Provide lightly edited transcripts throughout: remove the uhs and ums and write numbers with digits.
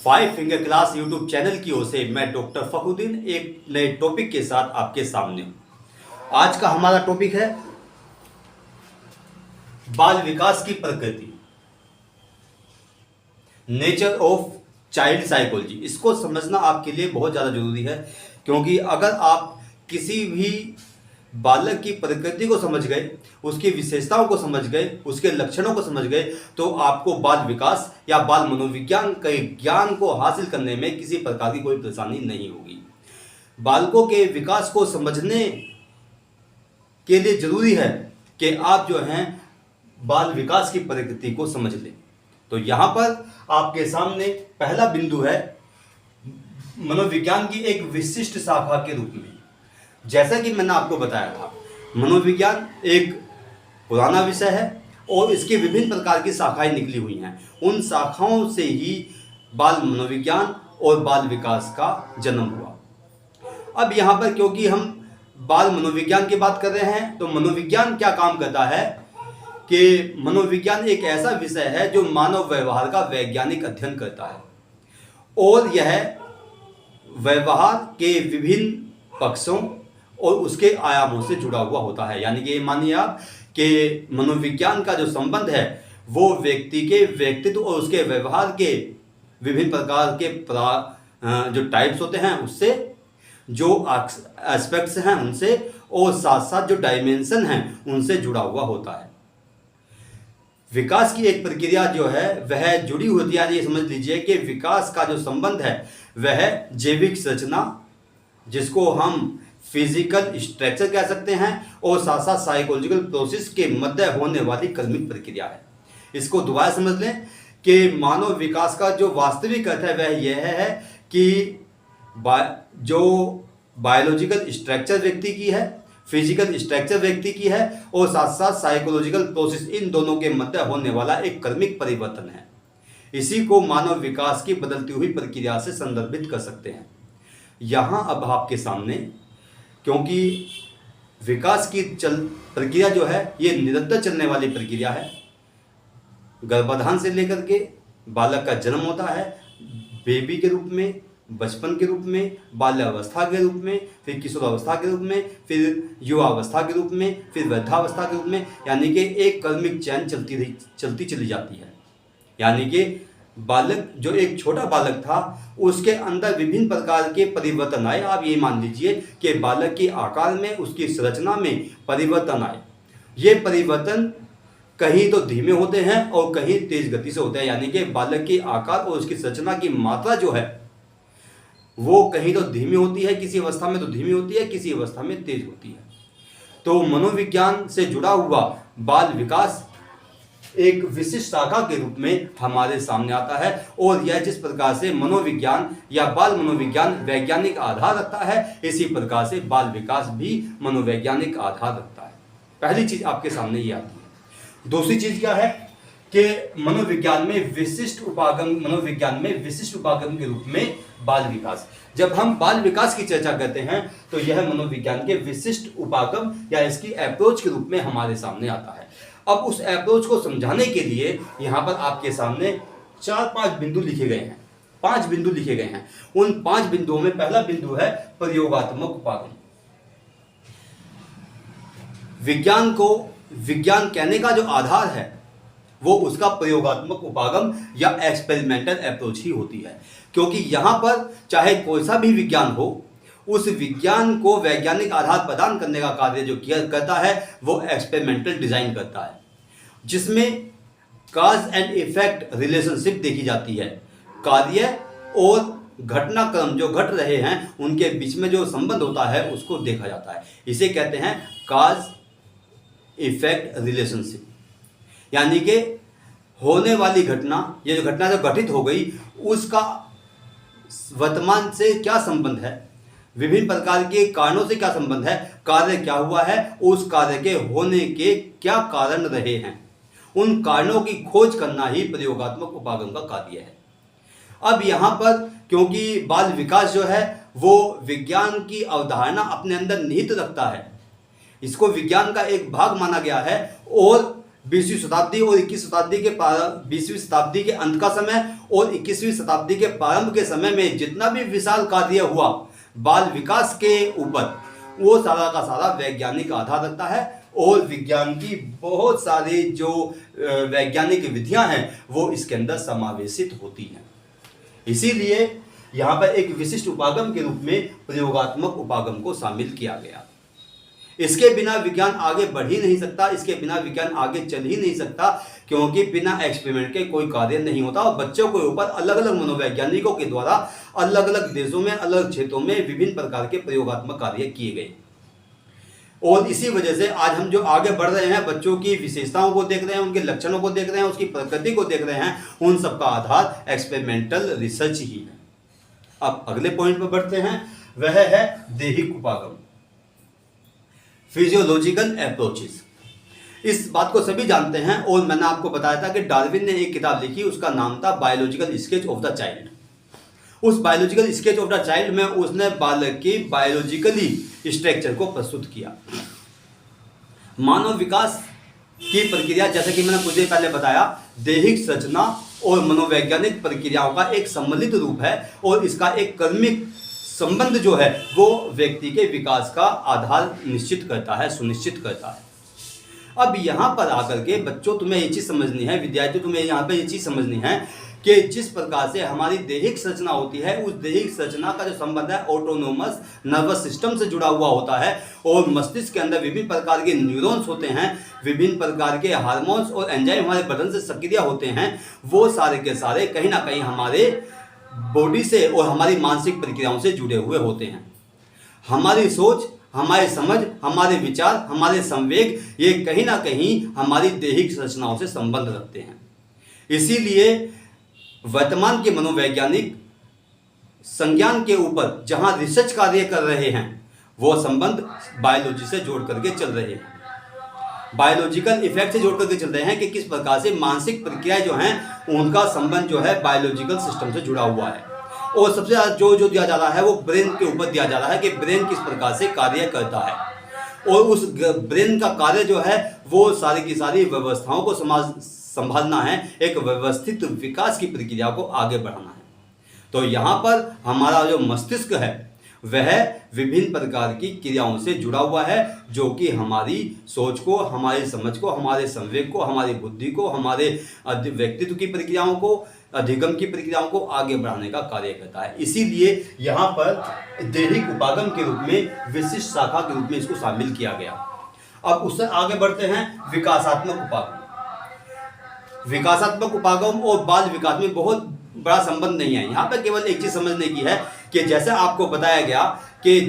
Five finger class YouTube channel की ओर से मैं डॉक्टर फखरुद्दीन एक नए टॉपिक के साथ आपके सामने हूं। आज का हमारा टॉपिक है बाल विकास की प्रकृति, नेचर ऑफ चाइल्ड साइकोलॉजी। इसको समझना आपके लिए बहुत ज़्यादा जरूरी है, क्योंकि अगर आप किसी भी बालक की प्रकृति को समझ गए, उसकी विशेषताओं को समझ गए, उसके लक्षणों को समझ गए, तो आपको बाल विकास या बाल मनोविज्ञान के ज्ञान को हासिल करने में किसी प्रकार की कोई परेशानी नहीं होगी। बालकों के विकास को समझने के लिए जरूरी है कि आप जो हैं बाल विकास की प्रकृति को समझ लें। तो यहाँ पर आपके सामने पहला बिंदु है मनोविज्ञान की एक विशिष्ट शाखा के रूप में। जैसा कि मैंने आपको बताया था, मनोविज्ञान एक पुराना विषय है और इसकी विभिन्न प्रकार की शाखाएं निकली हुई हैं। उन शाखाओं से ही बाल मनोविज्ञान और बाल विकास का जन्म हुआ। अब यहाँ पर क्योंकि हम बाल मनोविज्ञान की बात कर रहे हैं, तो मनोविज्ञान क्या काम करता है कि मनोविज्ञान एक ऐसा विषय है जो मानव व्यवहार का वैज्ञानिक अध्ययन करता है और यह व्यवहार के विभिन्न पक्षों और उसके आयामों से जुड़ा हुआ होता है। यानी कि मानिए आप कि मनोविज्ञान का जो संबंध है वो व्यक्ति के व्यक्तित्व और उसके व्यवहार के विभिन्न प्रकार के जो टाइप्स होते हैं उससे, जो एस्पेक्ट्स हैं उनसे, और साथ साथ जो डायमेंशन हैं उनसे जुड़ा हुआ होता है। विकास की एक प्रक्रिया जो है वह जुड़ी होती है। ये समझ लीजिए कि विकास का जो संबंध है वह जैविक संरचना, जिसको हम फिजिकल स्ट्रक्चर कह सकते हैं, और साथ साथ साइकोलॉजिकल प्रोसेस के मध्य होने वाली क्रमिक प्रक्रिया है। इसको दोबारा समझ लें कि मानव विकास का जो वास्तविक अर्थ है वह यह है कि जो बायोलॉजिकल स्ट्रक्चर व्यक्ति की है, फिजिकल स्ट्रक्चर व्यक्ति की है, और साथ साथ साइकोलॉजिकल प्रोसेस, इन दोनों के मध्य होने वाला एक क्रमिक परिवर्तन है। इसी को मानव विकास की बदलती हुई प्रक्रिया से संदर्भित कर सकते हैं। यहाँ अब आपके सामने, क्योंकि विकास की प्रक्रिया जो है ये निरंतर चलने वाली प्रक्रिया है। गर्भाधान से लेकर के बालक का जन्म होता है, बेबी के रूप में, बचपन के रूप में, बाल्यावस्था के रूप में, फिर किशोरावस्था के रूप में, फिर युवावस्था के रूप में, फिर वृद्धावस्था के रूप में। यानी कि एक क्रमिक चयन चलती चली जाती है। यानी कि बालक, जो एक छोटा बालक था, उसके अंदर विभिन्न प्रकार के परिवर्तन आए। आप ये मान लीजिए कि बालक के आकार में, उसकी संरचना में परिवर्तन आए। ये परिवर्तन कहीं तो धीमे होते हैं और कहीं तेज गति से होते हैं। यानी कि बालक के आकार और उसकी संरचना की मात्रा जो है वो कहीं तो धीमी होती है, किसी अवस्था में तो धीमी होती है, किसी अवस्था में तेज होती है। तो मनोविज्ञान से जुड़ा हुआ बाल विकास एक विशिष्ट शाखा के रूप में हमारे सामने आता है, और यह जिस प्रकार से मनोविज्ञान या बाल मनोविज्ञान वैज्ञानिक आधार रखता है, इसी प्रकार से बाल विकास भी मनोवैज्ञानिक आधार रखता है। पहली चीज आपके सामने ये आती है। दूसरी चीज क्या है कि मनोविज्ञान में विशिष्ट उपागम के रूप में बाल विकास। जब हम बाल विकास की चर्चा करते हैं तो यह मनोविज्ञान के विशिष्ट उपागम या इसकी अप्रोच के रूप में हमारे सामने आता है। अब उस अप्रोच को समझाने के लिए यहाँ पर आपके सामने 4-5 बिंदु लिखे गए हैं। 5 बिंदु लिखे गए हैं। उन 5 बिंदुओं में पहला बिंदु है प्रयोगात्मक उपागम। विज्ञान को विज्ञान कहने का जो आधार है वो उसका प्रयोगात्मक उपागम या एक्सपेरिमेंटल अप्रोच ही होती है, क्योंकि यहाँ पर चाहे कोई सा भी विज्ञान हो, उस विज्ञान को वैज्ञानिक आधार प्रदान करने का कार्य जो किया करता है वो एक्सपेरिमेंटल डिजाइन करता है, जिसमें काज एंड इफेक्ट रिलेशनशिप देखी जाती है। कार्य और घटनाक्रम जो घट रहे हैं उनके बीच में जो संबंध होता है उसको देखा जाता है। इसे कहते हैं काज इफेक्ट रिलेशनशिप। यानी कि होने वाली घटना, ये जो घटना जो घटित हो गई, उसका वर्तमान से क्या संबंध है, विभिन्न प्रकार के कारणों से क्या संबंध है, कार्य क्या हुआ है, उस कार्य के होने के क्या कारण रहे हैं, उन कारणों की खोज करना ही प्रयोगात्मक उपागम का कार्य है। अब यहाँ पर क्योंकि बाल विकास जो है वो विज्ञान की अवधारणा अपने अंदर निहित रखता है, इसको विज्ञान का एक भाग माना गया है, और 20वीं शताब्दी और 20वीं शताब्दी के अंत का समय और 21वीं शताब्दी के प्रारंभ के समय में जितना भी विशाल कार्य हुआ बाल विकास के ऊपर, वो सारा का सारा वैज्ञानिक आधार रखता है और विज्ञान की बहुत सारी जो वैज्ञानिक विधियां हैं वो इसके अंदर समावेशित होती हैं। इसीलिए यहाँ पर एक विशिष्ट उपागम के रूप में प्रयोगात्मक उपागम को शामिल किया गया। इसके बिना विज्ञान आगे बढ़ ही नहीं सकता, इसके बिना विज्ञान आगे चल ही नहीं सकता, क्योंकि बिना एक्सपेरिमेंट के कोई कार्य नहीं होता। और बच्चों के ऊपर अलग अलग मनोवैज्ञानिकों के द्वारा अलग अलग देशों में, अलग क्षेत्रों में विभिन्न प्रकार के प्रयोगात्मक कार्य किए गए। और इसी वजह से आज हम जो आगे बढ़ रहे हैं, बच्चों की विशेषताओं को देख रहे हैं, उनके लक्षणों को देख रहे हैं, उसकी प्रकृति को देख रहे हैं, उन सबका आधार एक्सपेरिमेंटल रिसर्च ही है। अब अगले पॉइंट पर बढ़ते हैं, वह है दैहिक उपागम, फिजियोलॉजिकल अप्रोचेस। इस बात को सभी जानते हैं और मैंने आपको बताया था कि डार्विन ने एक किताब लिखी, उसका नाम था biological sketch of the child. उस biological sketch of the child में उसने बालक की बायोलॉजिकली स्ट्रक्चर को प्रस्तुत किया। मानव विकास की प्रक्रिया, जैसे कि मैंने कुछ देर पहले बताया, दैहिक संरचना और मनोवैज्ञानिक प्रक्रियाओं का एक सम्मिलित रूप है और इसका एक कर्मिक संबंध जो है वो व्यक्ति के विकास का आधार निश्चित करता है, सुनिश्चित करता है। अब यहाँ पर आकर के बच्चों, तुम्हें ये चीज़ समझनी है, विद्यार्थियों तुम्हें यहाँ पे ये चीज़ समझनी है कि जिस प्रकार से हमारी दैहिक संरचना होती है, उस दैहिक संरचना का जो संबंध है ऑटोनोमस नर्वस सिस्टम से जुड़ा हुआ होता है और मस्तिष्क के अंदर विभिन्न प्रकार के न्यूरॉन्स होते हैं, विभिन्न प्रकार के हार्मोन्स और एंजाइम हमारे बदन से सक्रिय होते हैं। वो सारे के सारे कहीं ना कहीं हमारे बॉडी से और हमारी मानसिक प्रक्रियाओं से जुड़े हुए होते हैं। हमारी सोच, हमारी समझ, हमारे विचार, हमारे संवेग, ये कहीं ना कहीं हमारी दैहिक संरचनाओं से संबंध रखते हैं। इसीलिए वर्तमान के मनोवैज्ञानिक संज्ञान के ऊपर जहां रिसर्च कार्य कर रहे हैं, वो संबंध बायोलॉजी से जोड़ करके चल रहे हैं, बायोलॉजिकल इफेक्ट से जोड़ करके चल रहे हैं कि किस प्रकार से मानसिक प्रक्रियाएं जो हैं उनका संबंध जो है बायोलॉजिकल सिस्टम से जुड़ा हुआ है। और सबसे ज़्यादा जो दिया जा रहा है वो ब्रेन के ऊपर दिया जा रहा है कि ब्रेन किस प्रकार से कार्य करता है और उस ब्रेन का कार्य जो है वो सारी की सारी व्यवस्थाओं को संभालना है, एक व्यवस्थित विकास की प्रक्रिया को आगे बढ़ाना है। तो यहाँ पर हमारा जो मस्तिष्क है वह विभिन्न प्रकार की क्रियाओं से जुड़ा हुआ है, जो कि हमारी सोच को, हमारी समझ को, हमारे संवेग को, हमारी बुद्धि को, हमारे व्यक्तित्व की प्रक्रियाओं को, अधिगम की प्रक्रियाओं को आगे बढ़ाने का कार्य करता है। इसीलिए यहाँ पर दैहिक उपागम के रूप में, विशिष्ट शाखा के रूप में इसको शामिल किया गया। अब उससे आगे बढ़ते हैं विकासात्मक उपागम। विकासात्मक उपागम और बाल विकास में बहुत बड़ा संबंध नहीं है। यहाँ पर केवल एक चीज़ समझने की है कि जैसे आपको बताया गया कि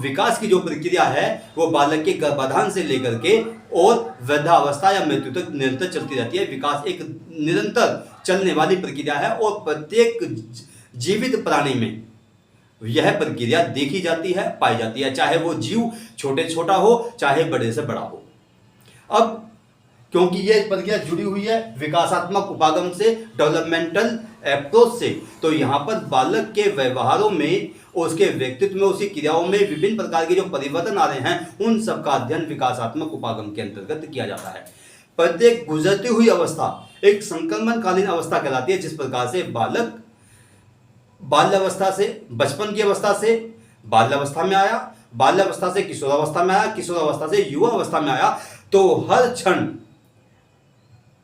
विकास की जो प्रक्रिया है वो बालक के गर्भाधान से लेकर के और वृद्धावस्था या मृत्यु तक निरंतर चलती रहती है। विकास एक निरंतर चलने वाली प्रक्रिया है और प्रत्येक जीवित प्राणी में यह प्रक्रिया देखी जाती है, पाई जाती है, चाहे वो जीव छोटे छोटा हो, चाहे बड़े से बड़ा हो। अब क्योंकि ये प्रक्रिया जुड़ी हुई है विकासात्मक उपागम से, डेवलपमेंटल अप्रोच से, तो यहाँ पर बालक के व्यवहारों में, उसके व्यक्तित्व में, उसकी क्रियाओं में विभिन्न प्रकार के जो परिवर्तन आ रहे हैं उन सब का अध्ययन विकासात्मक उपागम के अंतर्गत किया जाता है। प्रत्येक गुजरती हुई अवस्था एक संक्रमणकालीन अवस्था कहलाती है। जिस प्रकार से बालक बाल्यावस्था से, बचपन की अवस्था से बाल्यावस्था में आया, बाल्यावस्था से किशोरावस्था में आया, किशोरावस्था से युवा अवस्था में आया, तो हर क्षण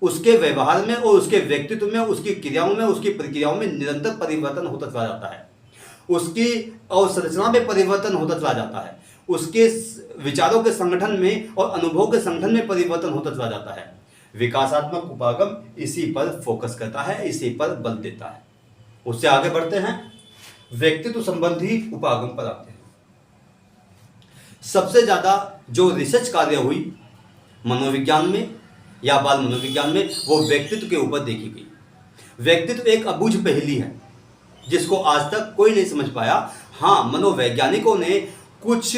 उसके व्यवहार में और उसके व्यक्तित्व में, उसकी क्रियाओं में, उसकी प्रक्रियाओं में निरंतर परिवर्तन होता चला जाता है। उसकी अवसंरचना में परिवर्तन होता चला जाता है, उसके विचारों के संगठन में और अनुभव के संगठन में परिवर्तन होता चला जाता है। विकासात्मक उपागम इसी पर फोकस करता है, इसी पर बल देता है। उससे आगे बढ़ते हैं, व्यक्तित्व संबंधी उपागम पर आते हैं। सबसे ज़्यादा जो रिसर्च कार्य हुई मनोविज्ञान में या बाल मनोविज्ञान में, वो व्यक्तित्व के ऊपर देखी गई। व्यक्तित्व एक अबूझ पहेली है जिसको आज तक कोई नहीं समझ पाया। हाँ, मनोवैज्ञानिकों ने कुछ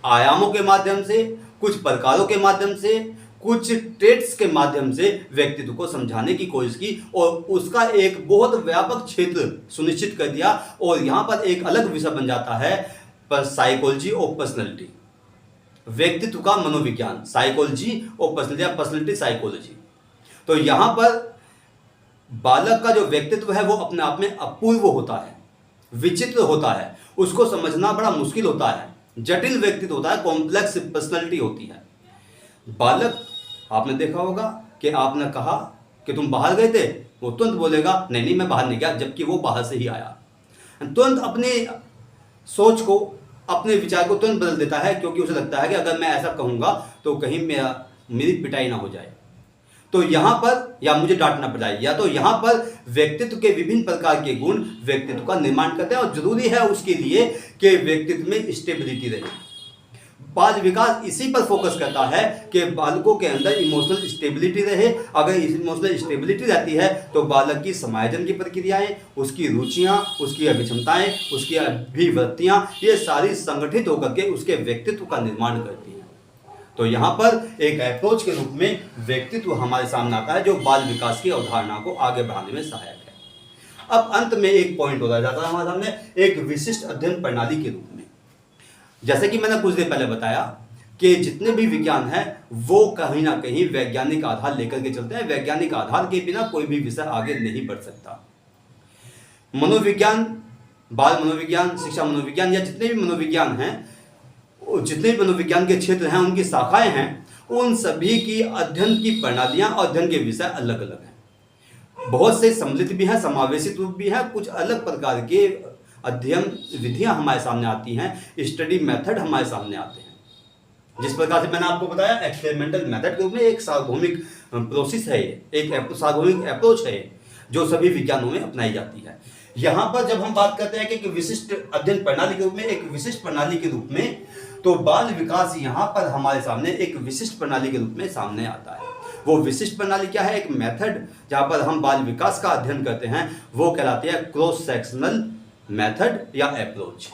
आयामों के माध्यम से, कुछ प्रकारों के माध्यम से, कुछ ट्रेट्स के माध्यम से व्यक्तित्व को समझाने की कोशिश की और उसका एक बहुत व्यापक क्षेत्र सुनिश्चित कर दिया। और यहाँ पर एक अलग विषय बन जाता है साइकोलॉजी ऑफ पर्सनैलिटी। व्यक्तित्व का मनोविज्ञान, साइकोलॉजी और पर्सनैलिटी साइकोलॉजी। तो यहाँ पर बालक का जो व्यक्तित्व है वो अपने आप में अपूर्व होता है, विचित्र होता है, उसको समझना बड़ा मुश्किल होता है, जटिल व्यक्तित्व होता है, कॉम्प्लेक्स पर्सनैलिटी होती है। बालक, आपने देखा होगा कि आपने कहा कि तुम बाहर गए थे, वो तुरंत बोलेगा नहीं नहीं मैं बाहर नहीं गया, जबकि वो बाहर से ही आया। तुरंत अपनी सोच को, अपने विचार को तुरंत बदल देता है, क्योंकि उसे लगता है कि अगर मैं ऐसा कहूँगा तो कहीं मेरी पिटाई ना हो जाए, तो यहाँ पर या मुझे डांटना पड़ जाए, या तो यहाँ पर व्यक्तित्व के विभिन्न प्रकार के गुण व्यक्तित्व का निर्माण करते हैं। और जरूरी है उसके लिए कि व्यक्तित्व में स्टेबिलिटी रहे। बाल विकास इसी पर फोकस करता है कि बालकों के अंदर इमोशनल स्टेबिलिटी रहे। अगर इमोशनल स्टेबिलिटी रहती है तो बालक की समायोजन की प्रक्रियाएं, उसकी रुचियां, उसकी अभिक्षमताएं, उसकी अभिवृत्तियां, ये सारी संगठित होकर के उसके व्यक्तित्व का निर्माण करती हैं। तो यहाँ पर एक अप्रोच के रूप में व्यक्तित्व हमारे सामने आता है जो बाल विकास की अवधारणा को आगे बढ़ाने में सहायक है। अब अंत में एक पॉइंट होता जाता है हमारे सामने, एक विशिष्ट अध्ययन प्रणाली के रूप में। जैसे कि मैंने कुछ देर पहले बताया कि जितने भी विज्ञान हैं वो कहीं ना कहीं वैज्ञानिक आधार लेकर के चलते हैं। वैज्ञानिक आधार के बिना कोई भी विषय आगे नहीं बढ़ सकता। मनोविज्ञान, बाल मनोविज्ञान, शिक्षा मनोविज्ञान या जितने भी मनोविज्ञान हैं, जितने भी मनोविज्ञान के क्षेत्र हैं, उनकी शाखाएं हैं, उन सभी की अध्ययन की प्रणालियां और अध्ययन के विषय अलग अलग हैं। बहुत से सम्मिलित भी हैं, समावेशित रूप भी हैं, कुछ अलग प्रकार के अध्ययन विधियां हमारे सामने आती हैं, स्टडी मेथड हमारे सामने आते हैं। जिस प्रकार से मैंने आपको बताया, एक्सपेरिमेंटल मेथड के रूप में एक सार्वभौमिक प्रोसेस है, एक सार्वभौमिक अप्रोच है जो सभी विज्ञानों में अपनाई जाती है। यहाँ पर जब हम बात करते हैं कि एक विशिष्ट अध्ययन प्रणाली के रूप में, एक विशिष्ट प्रणाली के रूप में, तो बाल विकास यहाँ पर हमारे सामने एक विशिष्ट प्रणाली के रूप में सामने आता है। वो विशिष्ट प्रणाली क्या है? एक मेथड जहाँ पर हम बाल विकास का अध्ययन करते हैं, वो कहलाती है क्रॉस सेक्शनल मेथड या अप्रोच।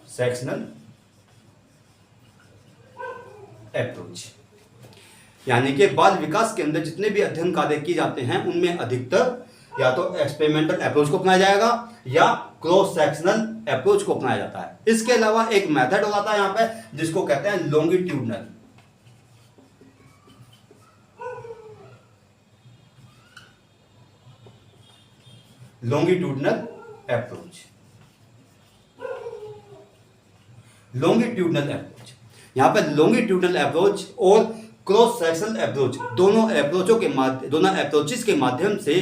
सेक्शनल अप्रोच यानी कि बाल विकास के अंदर जितने भी अध्ययन कार्य किए जाते हैं उनमें अधिकतर या तो एक्सपेरिमेंटल अप्रोच को अपनाया जाएगा या क्रॉस सेक्शनल अप्रोच को अपनाया जाता है। इसके अलावा एक मेथड हो जाता है यहाँ पे जिसको कहते हैं longitudinal. Longitudinal approach, longitudinal approach, यहां पर लॉन्गिट्यूडनल अप्रोच और क्रॉस सेक्शनल अप्रोच, दोनों अप्रोचेस के माध्यम से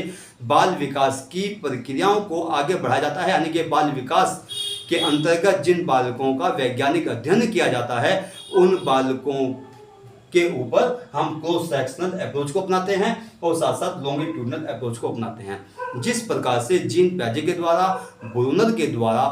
बाल विकास की प्रक्रियाओं को आगे बढ़ाया जाता है। यानी कि बाल विकास के अंतर्गत जिन बालकों का वैज्ञानिक अध्ययन किया जाता है उन बालकों के ऊपर हम क्रॉस सेक्शनल अप्रोच को अपनाते हैं और साथ साथ लॉन्गिट्यूडनल अप्रोच को अपनाते हैं। जिस प्रकार से जीन पियाजे के द्वारा, ब्रूनर के द्वारा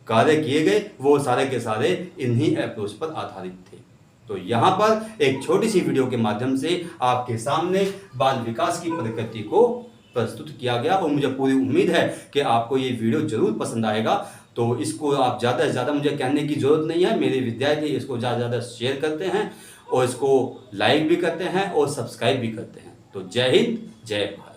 कार्य किए गए वो सारे के सारे इन्हीं अप्रोच पर आधारित थे। तो यहाँ पर एक छोटी सी वीडियो के माध्यम से आपके सामने बाल विकास की प्रकृति को प्रस्तुत किया गया और मुझे पूरी उम्मीद है कि आपको ये वीडियो जरूर पसंद आएगा। तो इसको आप ज़्यादा से ज़्यादा, मुझे कहने की ज़रूरत नहीं है, मेरे विद्यार्थी इसको ज़्यादा से ज़्यादा शेयर करते हैं और इसको लाइक भी करते हैं और सब्सक्राइब भी करते हैं। तो जय हिंद, जय भारत।